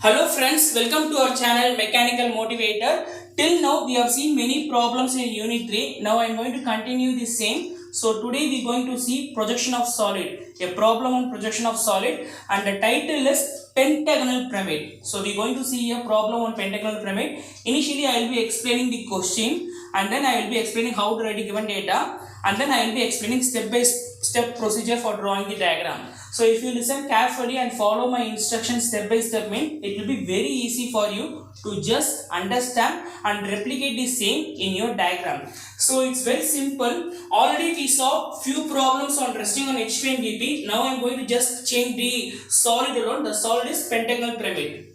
Hello friends, welcome to our channel Mechanical Motivator. Till now we have seen many problems in Unit 3. Now I am going to continue the same. So today we are going to see projection of solid, a problem on projection of solid, and the title is pentagonal pyramid. So we are going to see a problem on pentagonal pyramid. Initially I will be explaining the question, and then I will be explaining how to write the given data, and then I will be explaining step by step procedure for drawing the diagram. So if you listen carefully and follow my instructions step by step, it will be very easy for you to just understand and replicate the same in your diagram. So it's very simple. Already we saw few problems on resting on HP and VP. Now I am going to just change the solid alone. The solid is pentagonal pyramid.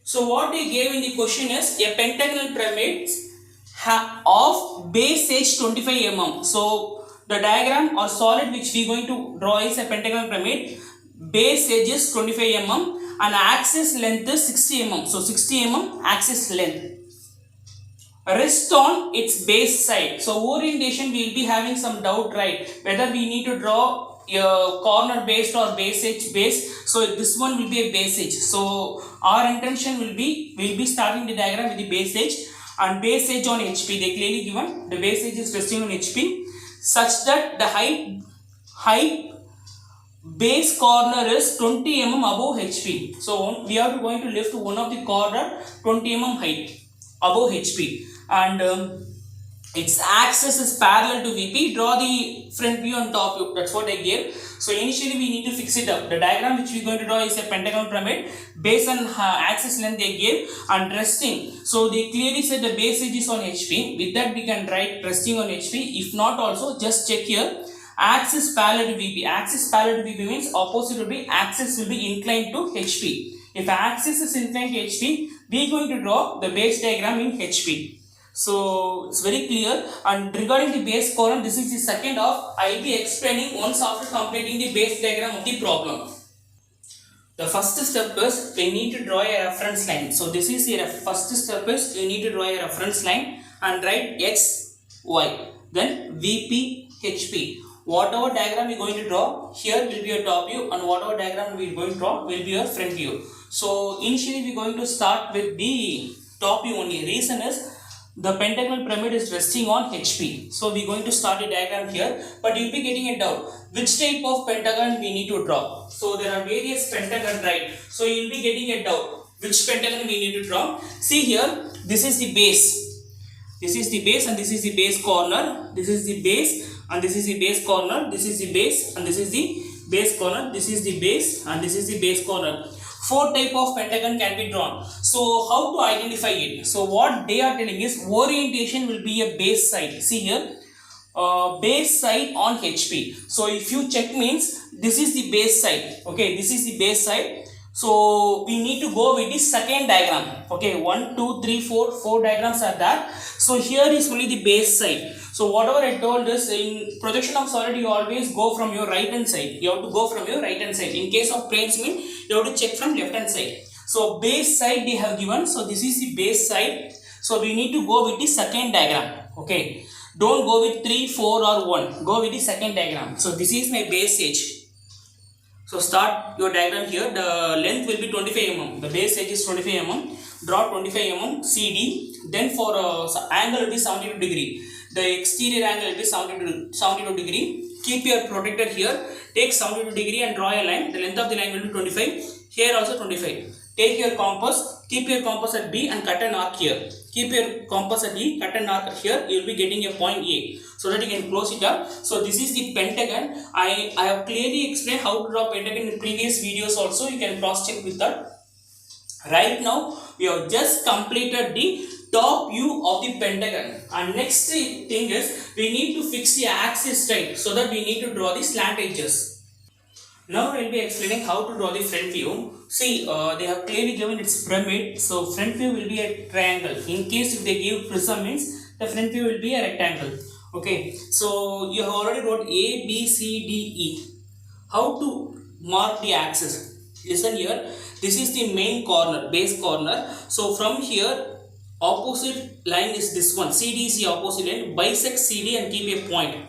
So what they gave in the question is a pentagonal pyramid of base edge 25 mm. So the diagram or solid which we are going to draw is a pentagonal pyramid. Base edge is 25 mm and axis length is 60 mm. So 60 mm axis length. Rest on its base side. So orientation we will be having some doubt, right? Whether we need to draw a corner based or base edge base. So this one will be a base edge. So our intention will be, we will be starting the diagram with the base edge and base edge on HP. They clearly given the base edge is resting on HP such that the height base corner is 20 mm above HP. So we are going to lift one of the corner 20 mm height above HP, and its axis is parallel to VP. Draw the front view on top view. That's what I gave. So initially we need to fix it up. The diagram which we are going to draw is a pentagonal pyramid based on axis length they gave and resting. So they clearly said the base edge is on HP. With that we can write resting on HP. If not also, just check here. Axis parallel to VP. Axis parallel to VP means opposite will be axis will be inclined to HP. If axis is inclined to HP, we are going to draw the base diagram in HP. So it's very clear. And regarding the base column, this is the second half. I will be explaining once after completing the base diagram of the problem. The first step is we need to draw a reference line. So this is the first step is you need to draw a reference line and write X, Y. Then VP, HP. Whatever diagram we are going to draw, here will be your top view, and whatever diagram we are going to draw will be your front view. So initially we are going to start with the top view only. Reason is the pentagonal pyramid is resting on HP. So we are going to start a diagram here, but you will be getting a doubt. Which type of pentagon we need to draw? So there are various pentagons, right? So you will be getting a doubt. Which pentagon we need to draw? See here, this is the base. This is the base and this is the base corner. This is the base and this is the base corner. This is the base and this is the base corner. This is the base and this is the base corner. Four type of pentagon can be drawn. So how to identify it? So what they are telling is orientation will be a base side. See here, base side on HP. So if you check means this is the base side. Okay, this is the base side. So we need to go with the second diagram. Okay, 1, 2, 3, 4 diagrams are there. So here is only the base side. So whatever I told is in projection of solid, you always go from your right hand side. You have to go from your right hand side. In case of planes you have to check from left hand side. So base side they have given. So this is the base side. So we need to go with the second diagram. Okay, don't go with 3, 4 or 1. Go with the second diagram. So this is my base edge. So start your diagram here. The length will be 25 mm. The base edge is 25 mm. Draw 25 mm CD. Then for angle will be 72 degree. The exterior angle will be 72 degree. Keep your protractor here. Take 72 degree and draw a line. The length of the line will be 25. Here also 25. Take your compass. Keep your compass at B and cut an arc here. Keep your compass at E, cut an arc here. You will be getting a point A, so that you can close it up. So this is the pentagon. I have clearly explained how to draw pentagon in previous videos also. You can cross check with that. Right now we have just completed the top view of the pentagon, and next thing is we need to fix the axis right, so that we need to draw the slant edges. Now I will be explaining how to draw the front view. See, they have clearly given its pyramid. So front view will be a triangle. In case if they give prism means the front view will be a rectangle. Okay, so you have already wrote A, B, C, D, E. How to mark the axis? Listen here. This is the main corner, base corner. So from here, opposite line is this one. CD is the opposite line. Bisect CD and keep a point.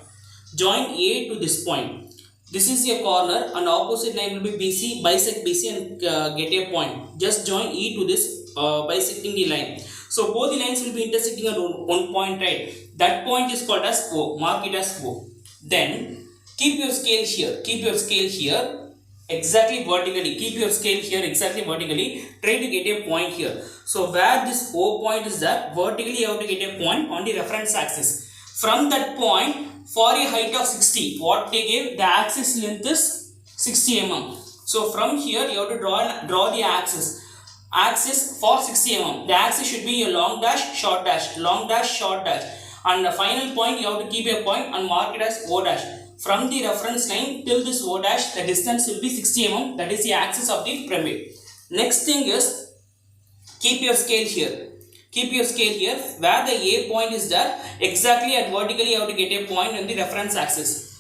Join A to this point. This is a corner and opposite line will be BC, bisect BC and get a point. Just join E to this bisecting the line. So both the lines will be intersecting at one point, right? That point is called as O. Mark it as O. Then keep your scale here. Keep your scale here exactly vertically. Keep your scale here exactly vertically. Try to get a point here. So where this O point is there, vertically you have to get a point on the reference axis. From that point, for a height of 60, what they gave, the axis length is 60 mm. So from here you have to draw the axis for 60 mm. The axis should be a long dash, short dash, long dash, short dash, and the final point you have to keep a point and mark it as O dash. From the reference line till this O dash, the distance will be 60 mm. That is the axis of the pyramid. Next thing is, keep your scale here. Keep your scale here where the A point is there, exactly at vertically you have to get a point on the reference axis.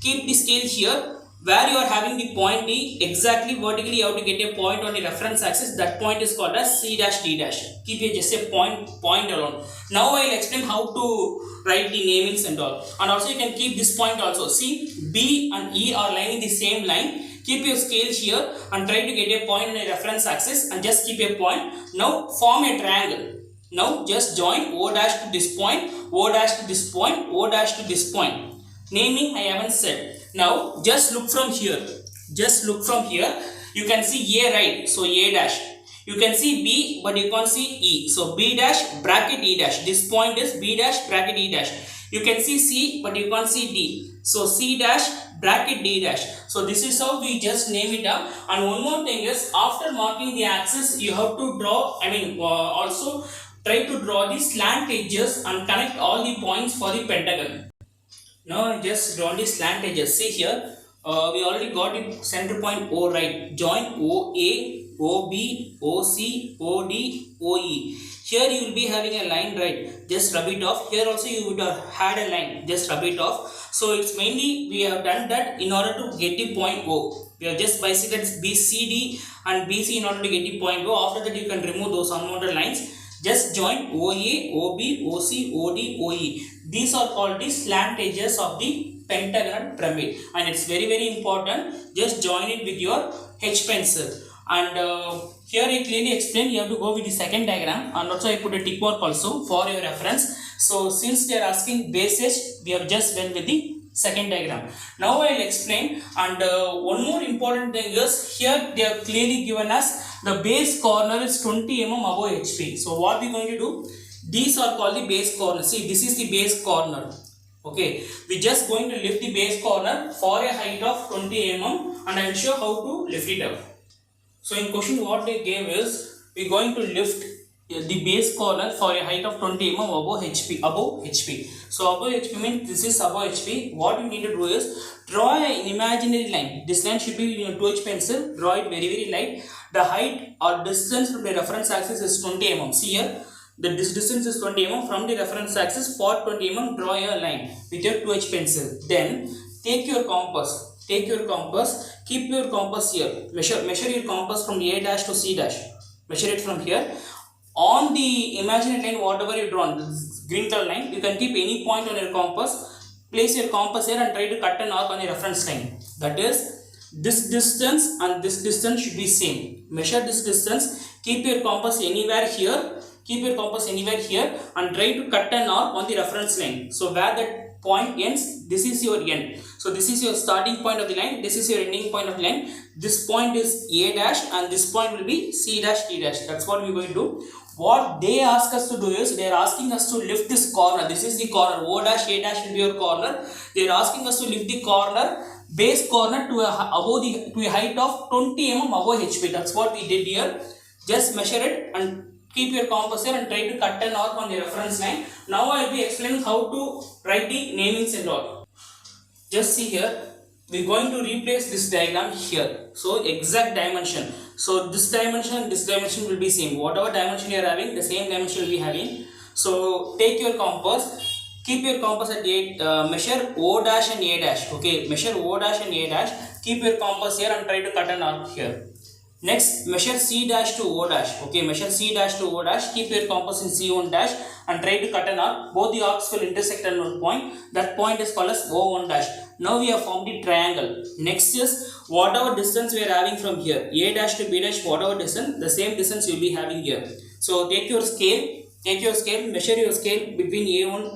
Keep the scale here where you are having the point D, exactly vertically you have to get a point on the reference axis. That point is called as C dash D dash. Keep it just a point alone. Now I will explain how to write the namings and all. And also you can keep this point also. See, B and E are lying in the same line. Keep your scale here and try to get a point on a reference axis and just keep a point. Now form a triangle. Now just join O dash to this point, O dash to this point, O dash to this point. Naming I haven't said. Now just look from here. Just look from here. You can see A, right? So A dash. You can see B, but you can't see E. So B dash bracket E dash. This point is B dash bracket E dash. You can see C, but you can't see D. So C dash bracket D dash. So this is how we just name it up. And one more thing is, after marking the axis, you have to draw, also try to draw the slant edges and connect all the points for the pentagon. Now just draw the slant edges. See here, we already got the center point O, right? Join OA, OB, OC, OD, OE. Here you will be having a line, right? Just rub it off. Here also you would have had a line. Just rub it off. So it's mainly we have done that in order to get the point O. We have just bisected BCD and BC in order to get the point O. After that you can remove those unwanted lines. Just join OA, OB, OC, OD, OE. These are called the slant edges of the pentagonal pyramid, and it's very important. Just join it with your H pencil. And here I clearly explain you have to go with the second diagram, and also I put a tick mark also for your reference. So since they are asking base edge, we have just went with the second diagram. Now I will explain, and one more important thing is, here they have clearly given us the base corner is 20 mm above HP. So what we are going to do, these are called the base corner. See, this is the base corner. Okay, we just going to lift the base corner for a height of 20 mm, and I will show how to lift it up. So in question what they gave is, we are going to lift the base corner for a height of 20 mm above HP. So above HP means this is above HP. What you need to do is draw an imaginary line. This line should be in your 2H pencil. Draw it very light. The height or distance from the reference axis is 20 mm. See here, this distance is 20 mm from the reference axis. For 20 mm, draw a line with your 2H pencil. Then take your compass. Keep your compass here. Measure your compass from A dash to C dash. Measure it from here. On the imaginary line, whatever you drawn, this green color line, you can keep any point on your compass. Place your compass here and try to cut an arc on the reference line. That is, this distance and this distance should be same. Measure this distance. Keep your compass anywhere here. And try to cut an arc on the reference line. So where that point ends, this is your end. So this is your starting point of the line. This is your ending point of the line. This point is A dash and this point will be C dash D dash. That's what we're going to do. What they ask us to do is, they are asking us to lift this corner. This is the corner. O dash, A dash will be your corner. They are asking us to lift the corner, base corner to a height of 20 mm above HP. That's what we did here. Just measure it and keep your compass here and try to cut an arc on the reference line. Now I will be explaining how to write the namings and all. Just see here, we are going to replace this diagram here. So exact dimension. So this dimension and this dimension will be same. Whatever dimension you are having, the same dimension will be having. So take your compass, keep your compass at 8, measure O dash and A dash. Okay, measure O dash and A dash. Keep your compass here and try to cut an arc here. Next, measure C dash to O dash. Okay, measure C dash to O dash. Keep your compass in C1 dash and try to cut an arc. Both the arcs will intersect at one point. That point is called as O1 dash. Now we have formed the triangle. Next is whatever distance we are having from here, A dash to B dash, whatever distance, the same distance you will be having here. So take your scale, measure your scale between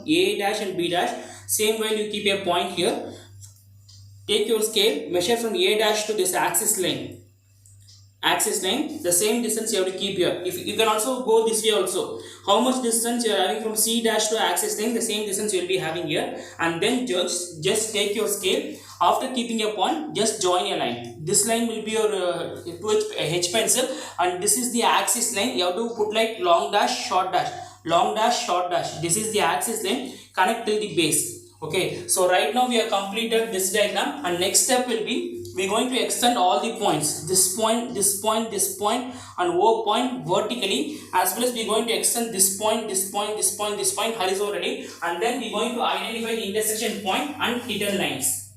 A dash and B dash. Same way you keep a point here. Take your scale, measure from A dash to this axis line, the same distance you have to keep here. If you can also go this way also, how much distance you are having from C dash to axis line, the same distance you will be having here. And then just take your scale. After keeping a point, just join a line. This line will be your 2H pencil, and this is the axis line. You have to put like long dash, short dash, long dash, short dash. This is the axis line. Connect till the base. Okay, so right now we have completed this diagram, and next step will be we're going to extend all the points, this point, this point, this point, and O point vertically, as well as we're going to extend this point, this point, this point, this point horizontally, and then we're going to identify the intersection point and hidden lines.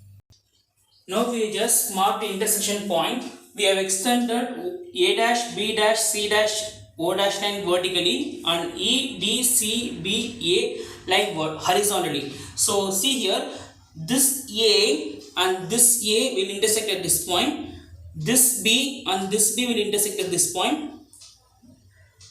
Now we just mark the intersection point. We have extended A dash, B dash, C dash, O dash line vertically, and E, D, C, B, A line horizontally. So see here, this A and this A will intersect at this point. This B and this B will intersect at this point.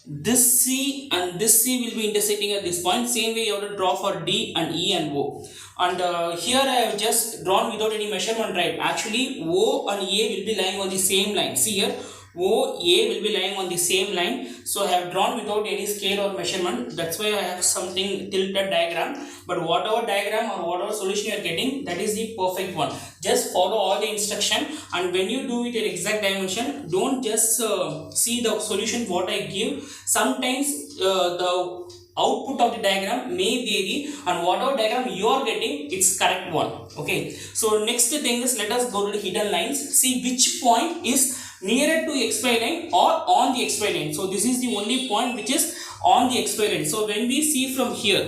This C and this C will be intersecting at this point. Same way you have to draw for D and E and O. And here I have just drawn without any measurement, right? Actually O and A will be lying on the same line. See here, O, A will be lying on the same line. So I have drawn without any scale or measurement. That's why I have something tilted diagram. But whatever diagram or whatever solution you are getting, that is the perfect one. Just follow all the instruction, and when you do it in exact dimension, don't just see the solution what I give. Sometimes the output of the diagram may vary, and whatever diagram you are getting, it's correct one. Okay, so next thing is, let us go to the hidden lines. See which point is nearer to XY line or on the XY line. So this is the only point which is on the XY line. So when we see from here,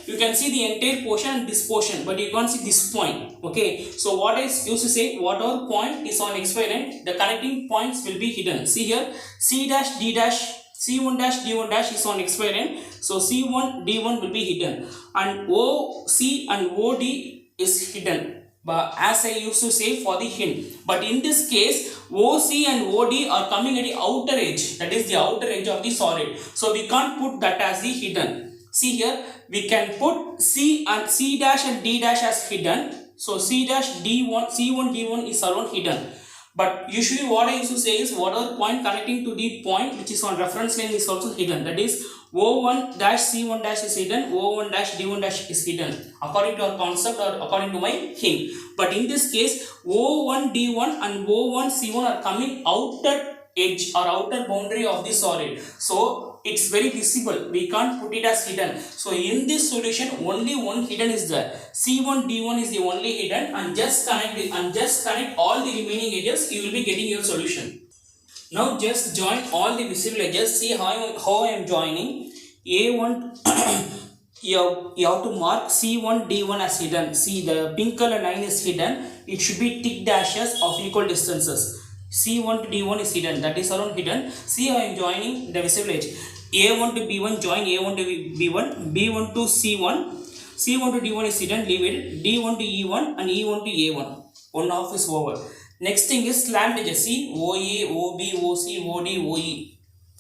you can see the entire portion and this portion, but you can't see this point. Okay, so what I used to say, whatever point is on XY line, the connecting points will be hidden. See here, C dash, D dash, C1 dash, D1 dash is on XY line. So C1, D1 will be hidden, and OC and OD is hidden. But as I used to say for the hint, but in this case OC and OD are coming at the outer edge, that is the outer edge of the solid, so we can't put that as the hidden. See here, we can put C dash and D dash as hidden. So C dash, D1, C1, D1 is around hidden. But usually what I used to say is, whatever point connecting to the point which is on reference line is also hidden. That is O1 dash C1 dash is hidden, O1 dash D1 dash is hidden, according to our concept or according to my hint. But in this case, O1 D1 and O1 C1 are coming outer edge or outer boundary of the solid. So it's very visible. We can't put it as hidden. So in this solution, only one hidden is there. C1 D1 is the only hidden, and just connect it, and just connect all the remaining edges. You will be getting your solution. Now just join all the visible edges. See how I am joining. A1 you have to mark C1 D1 as hidden. See, the pink color line is hidden. It should be tick dashes of equal distances. C1 to D1 is hidden, that is around hidden. See how I am joining the visible edge. A1 to B1, join A1 to B1, B1 to C1, C1 to D1 is hidden, leave it, D1 to E1 and E1 to A1. One half is over. Next thing is slant edges. See, OA, OB, OC, OD, OE.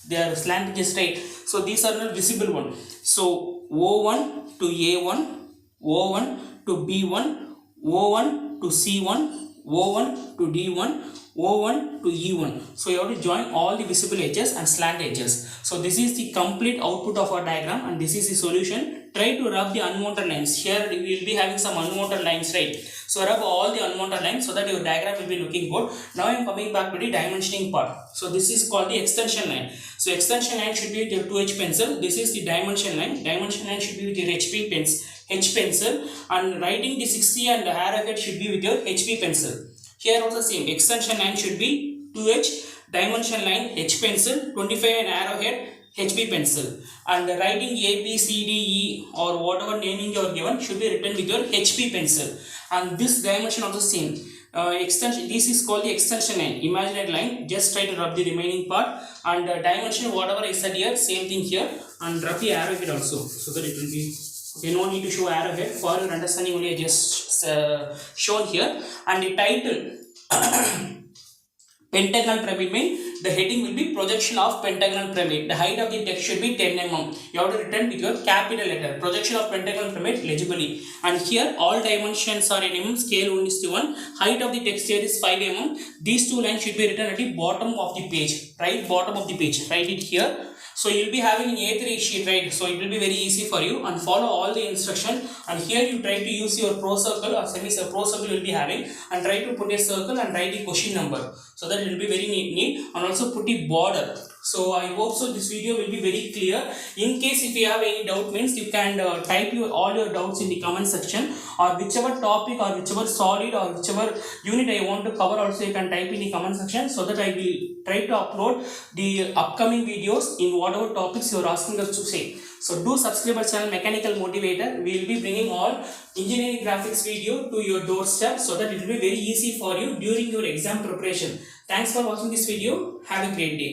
They are slant edges, right? So these are not visible one. So O1 to A1, O1 to B1, O1 to C1, O1 to D1, O1 to E1. So you have to join all the visible edges and slant edges. So this is the complete output of our diagram, and this is the solution. Try to rub the unwanted lines. Here we will be having some unwanted lines, right? So rub all the unwanted lines so that your diagram will be looking good. Now I am coming back to the dimensioning part. So this is called the extension line. So extension line should be with your 2H pencil. This is the dimension line. Dimension line should be with your H pencil, and writing the 60 and the arrowhead should be with your HP pencil. Here also same, extension line should be 2H, dimension line H pencil, 25 and arrowhead HB pencil, and the writing A, B, C, D, E or whatever naming you are given should be written with your HP pencil. And this dimension also same, extension, this is called the extension line, imaginary line. Just try to rub the remaining part, and dimension whatever I said here, same thing here, and rub the arrowhead also, so that it will be okay. No need to show arrowhead, for your understanding only I just shown here. And the title pentagonal pyramid means the heading will be projection of pentagonal pyramid. The height of the text should be 10 mm. You have to written with your capital letter. Projection of pentagonal pyramid legibly. And here all dimensions are in mm, scale 1:1. Height of the text here is 5 mm. These two lines should be written at the bottom of the page. Right, bottom of the page. Write it here. So you will be having an A3 sheet, right? So it will be very easy for you, and follow all the instruction. And here you try to use your pro circle or pro circle you will be having, and try to put a circle and write the question number, so that it will be very neat. And also put the border. So I hope so this video will be very clear. In case if you have any doubt, means you can type all your doubts in the comment section, or whichever topic or whichever solid or whichever unit I want to cover also you can type in the comment section, so that I will try to upload the upcoming videos in whatever topics you are asking us to say. So do subscribe our channel Mechanical Motivator. We will be bringing all engineering graphics video to your doorstep, so that it will be very easy for you during your exam preparation. Thanks for watching this video. Have a great day.